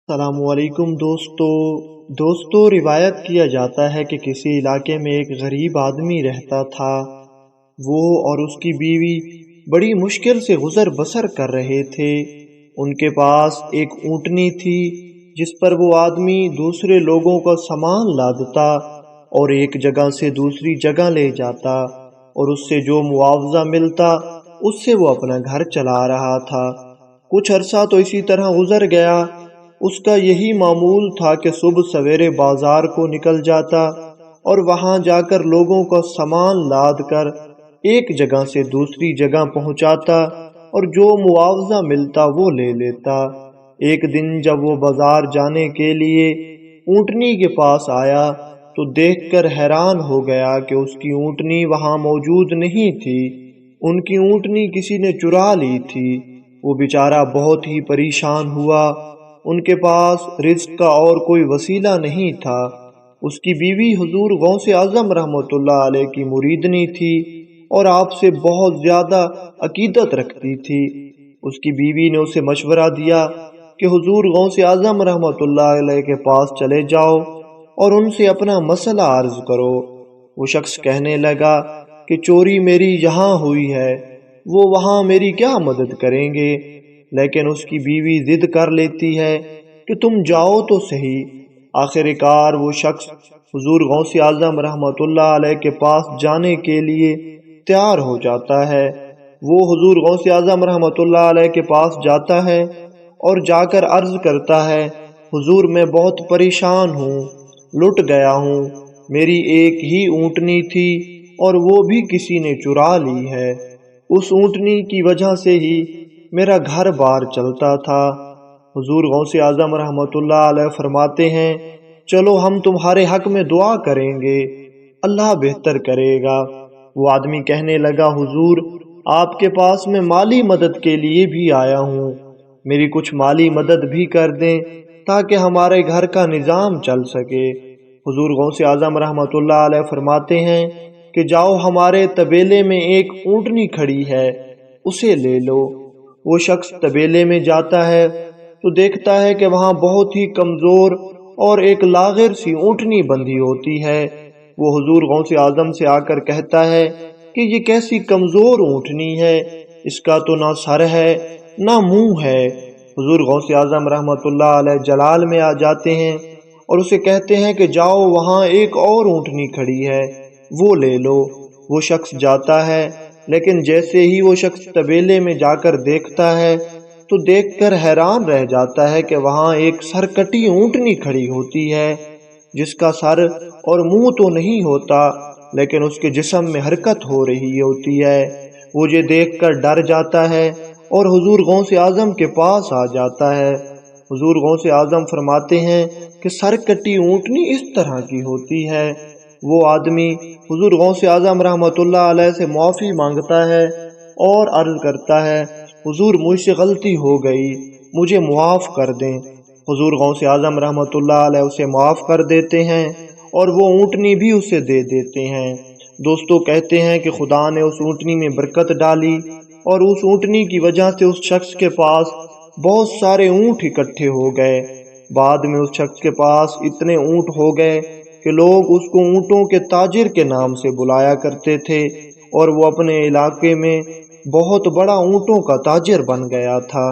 السلام علیکم دوستو روایت کیا جاتا ہے کہ کسی علاقے میں ایک غریب آدمی رہتا تھا۔ وہ اور اس کی بیوی بڑی مشکل سے گزر بسر کر رہے تھے۔ ان کے پاس ایک اونٹنی تھی جس پر وہ آدمی دوسرے لوگوں کا سامان لادتا اور ایک جگہ سے دوسری جگہ لے جاتا اور اس سے جو معاوضہ ملتا اس سے وہ اپنا گھر چلا رہا تھا۔ کچھ عرصہ تو اسی طرح گزر گیا۔ اس کا یہی معمول تھا کہ صبح سویرے بازار کو نکل جاتا اور وہاں جا کر لوگوں کا سامان لاد کر ایک جگہ سے دوسری جگہ پہنچاتا اور جو معاوضہ ملتا وہ لے لیتا۔ ایک دن جب وہ بازار جانے کے لیے اونٹنی کے پاس آیا تو دیکھ کر حیران ہو گیا کہ اس کی اونٹنی وہاں موجود نہیں تھی۔ ان کی اونٹنی کسی نے چرا لی تھی۔ وہ بیچارہ بہت ہی پریشان ہوا۔ ان کے پاس رزق کا اور کوئی وسیلہ نہیں تھا۔ اس کی بیوی حضور غوث اعظم رحمۃ اللہ علیہ کی مریدنی تھی اور آپ سے بہت زیادہ عقیدت رکھتی تھی۔ اس کی بیوی نے اسے مشورہ دیا کہ حضور غوث اعظم رحمۃ اللہ علیہ کے پاس چلے جاؤ اور ان سے اپنا مسئلہ عرض کرو۔ وہ شخص کہنے لگا کہ چوری میری یہاں ہوئی ہے، وہ وہاں میری کیا مدد کریں گے؟ لیکن اس کی بیوی ضد کر لیتی ہے کہ تم جاؤ تو صحیح۔ آخر کار وہ شخص حضور غوث اعظم رحمۃ اللہ علیہ کے پاس جانے کے لیے تیار ہو جاتا ہے۔ وہ حضور غوث اعظم رحمۃ اللہ علیہ کے پاس جاتا ہے اور جا کر عرض کرتا ہے، حضور میں بہت پریشان ہوں، لٹ گیا ہوں، میری ایک ہی اونٹنی تھی اور وہ بھی کسی نے چرا لی ہے۔ اس اونٹنی کی وجہ سے ہی میرا گھر بار چلتا تھا۔ حضور غوث اعظم رحمۃ اللہ علیہ فرماتے ہیں، چلو ہم تمہارے حق میں دعا کریں گے، اللہ بہتر کرے گا۔ وہ آدمی کہنے لگا، حضور آپ کے پاس میں مالی مدد کے لیے بھی آیا ہوں، میری کچھ مالی مدد بھی کر دیں تاکہ ہمارے گھر کا نظام چل سکے۔ حضور غوث اعظم رحمۃ اللہ علیہ فرماتے ہیں کہ جاؤ، ہمارے طبیلے میں ایک اونٹنی کھڑی ہے، اسے لے لو۔ وہ شخص طبیلے میں جاتا ہے تو دیکھتا ہے کہ وہاں بہت ہی کمزور اور ایک لاغر سی اونٹنی بندھی ہوتی ہے۔ وہ حضور غوث اعظم سے آ کر کہتا ہے کہ یہ کیسی کمزور اونٹنی ہے، اس کا تو نہ سر ہے نہ منہ ہے۔ حضور غوث اعظم رحمۃ اللہ علیہ جلال میں آ جاتے ہیں اور اسے کہتے ہیں کہ جاؤ، وہاں ایک اور اونٹنی کھڑی ہے، وہ لے لو۔ وہ شخص جاتا ہے، لیکن جیسے ہی وہ شخص طبیلے میں جا کر دیکھتا ہے تو دیکھ کر حیران رہ جاتا ہے کہ وہاں ایک سرکٹی اونٹنی کھڑی ہوتی ہے جس کا سر اور منہ تو نہیں ہوتا، لیکن اس کے جسم میں حرکت ہو رہی ہوتی ہے۔ وہ یہ دیکھ کر ڈر جاتا ہے اور حضور غوث اعظم کے پاس آ جاتا ہے۔ حضور غوث اعظم فرماتے ہیں کہ سرکٹی اونٹنی اس طرح کی ہوتی ہے۔ وہ آدمی حضور غوث اعظم رحمۃ اللہ علیہ سے معافی مانگتا ہے اور عرض کرتا ہے، حضور مجھ سے غلطی ہو گئی، مجھے معاف کر دیں۔ حضور غوث اعظم رحمۃ اللہ علیہ اسے معاف کر دیتے ہیں اور وہ اونٹنی بھی اسے دے دیتے ہیں۔ دوستو کہتے ہیں کہ خدا نے اس اونٹنی میں برکت ڈالی اور اس اونٹنی کی وجہ سے اس شخص کے پاس بہت سارے اونٹ اکٹھے ہو گئے۔ بعد میں اس شخص کے پاس اتنے اونٹ ہو گئے کہ لوگ اس کو اونٹوں کے تاجر کے نام سے بلایا کرتے تھے اور وہ اپنے علاقے میں بہت بڑا اونٹوں کا تاجر بن گیا تھا۔